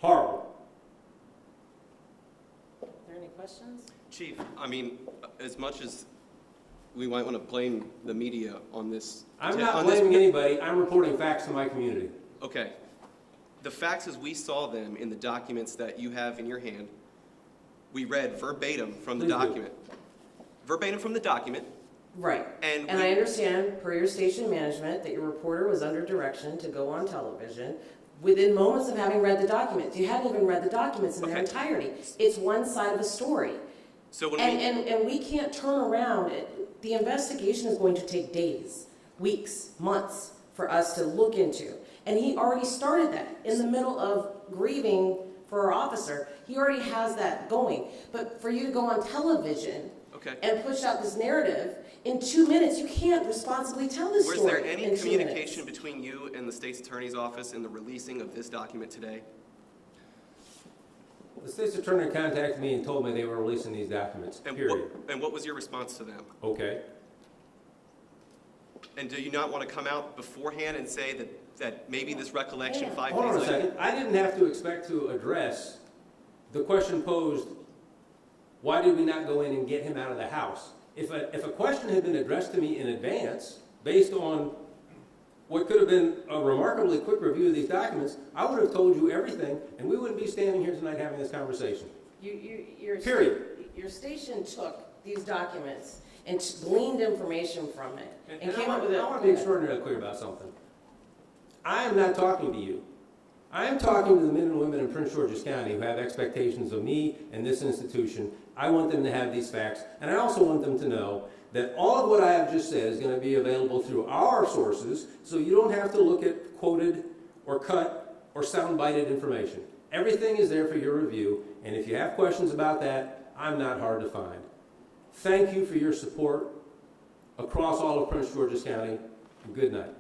Horrible. Are there any questions? Chief, I mean, as much as we might want to blame the media on this. I'm not blaming anybody. I'm reporting facts to my community. Okay. The facts as we saw them in the documents that you have in your hand, we read verbatim from the Please do. document. Verbatim from the document. Right. And I understand, per your station management, that your reporter was under direction to go on television within moments of having read the documents. You hadn't even read the documents in their entirety. It's one side of a story. So when And we can't turn around. The investigation is going to take days, weeks, months for us to look into. And he already started that in the middle of grieving for our officer. He already has that going. But for you to go on television and push out this narrative, in 2 minutes, you can't responsibly tell this story. Was there any in 2 communication minutes. between you and the state's attorney's office in the releasing of this document today? The state's attorney contacted me and told me they were releasing these documents, period. And what was your response to them? Okay. And do you not want to come out beforehand and say that maybe this recollection 5 Hold on days a later? second. I didn't have to expect to address the question posed, why did we not go in and get him out of the house? If a question had been addressed to me in advance, based on what could have been a remarkably quick review of these documents, I would have told you everything, and we wouldn't be standing here tonight having this conversation. Period. Your station took these documents and gleaned information from it and came up with it. I want to be extraordinarily clear about something. I am not talking to you. I am talking to the men and women in Prince George's County who have expectations of me and this institution. I want them to have these facts, and I also want them to know that all of what I have just said is going to be available through our sources, so you don't have to look at quoted or cut or sound-bited information. Everything is there for your review, and if you have questions about that, I'm not hard to find. Thank you for your support across all of Prince George's County, and good night.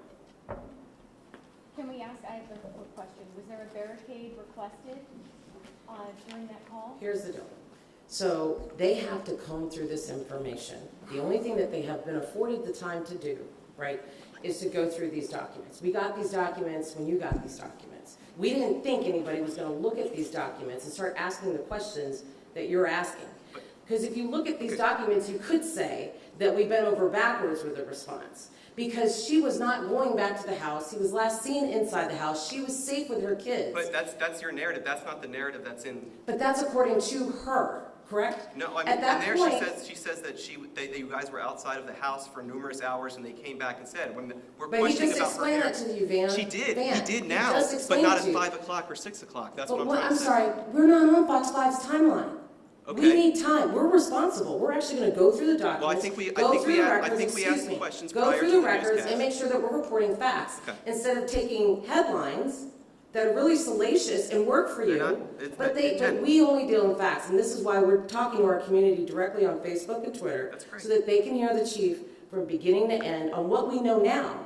Can we ask, I have a quick question. Was there a barricade requested during that call? Here's the deal. So they have to comb through this information. The only thing that they have been afforded the time to do, right, is to go through these documents. We got these documents when you got these documents. We didn't think anybody was going to look at these documents and start asking the questions that you're asking. Because if you look at these documents, you could say that we bent over backwards with the response. Because she was not going back to the house. He was last seen inside the house. She was safe with her kids. But that's your narrative. That's not the narrative that's in. But that's according to her, correct? No, I mean, At that and there point, she says that you guys were outside of the house for numerous hours, and they came back and said, when we're but he questioning just about explained her that to you, Van. She did. Van, He did he now, just but explained not it at to you. 5 o'clock or 6 o'clock. That's But what I'm trying to say. sorry, we're not on Fox 5's timeline. Okay. We need time. We're responsible. We're actually going to go through the documents. Well, I think we asked the questions go prior through to the the records newscast. and make sure that we're reporting facts Okay. instead of taking headlines that are really salacious and work for you. But we only deal in facts, and this is why we're talking to our community directly on Facebook and Twitter, That's great. so that they can hear the chief from beginning to end on what we know now.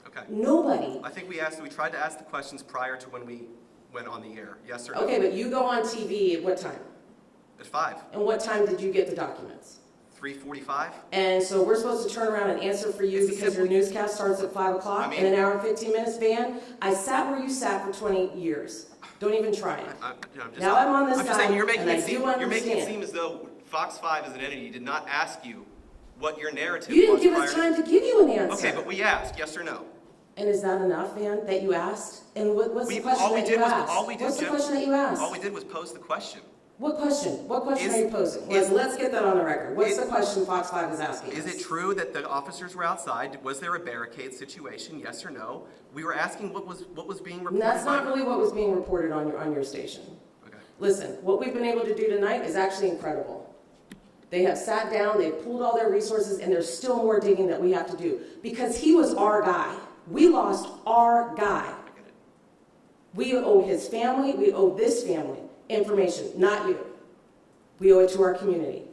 Okay. Nobody. I think we tried to ask the questions prior to when we went on the air. Yes or no? Okay, but you go on TV at what time? At 5. And what time did you get the documents? 3:45. And so we're supposed to turn around and answer for you It's because your newscast starts at 5 o'clock I mean- in an hour and 15 minutes, Van. I sat where you sat for 20 years. Don't even try it. Now I'm on this I'm just side, saying you're making and I it seem do understand. as though Fox 5 as an entity did not ask you what your narrative You didn't was give prior us time to give you an answer. Okay, but we asked, yes or no? And is that enough, Van, that you asked? And what's the question all we that did you was asked? all we did, What's the Jim, question that you asked? all we did was pose the question. What question? What question Is- are you posing? is- Let's get that on the record. What's is- the question Fox 5 is asking Is us? it true that the officers were outside? Was there a barricade situation? Yes or no? We were asking what was being reported. And that's not by- really what was being reported on your station. Okay. Listen, what we've been able to do tonight is actually incredible. They have sat down, they've pulled all their resources, and there's still more digging that we have to do. Because he was our guy. We lost our guy. I get it. We owe his family, we owe this family information, not you. We owe it to our community.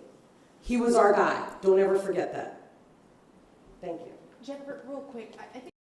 He was our guy. Don't ever forget that. Thank you. Jennifer, real quick, I think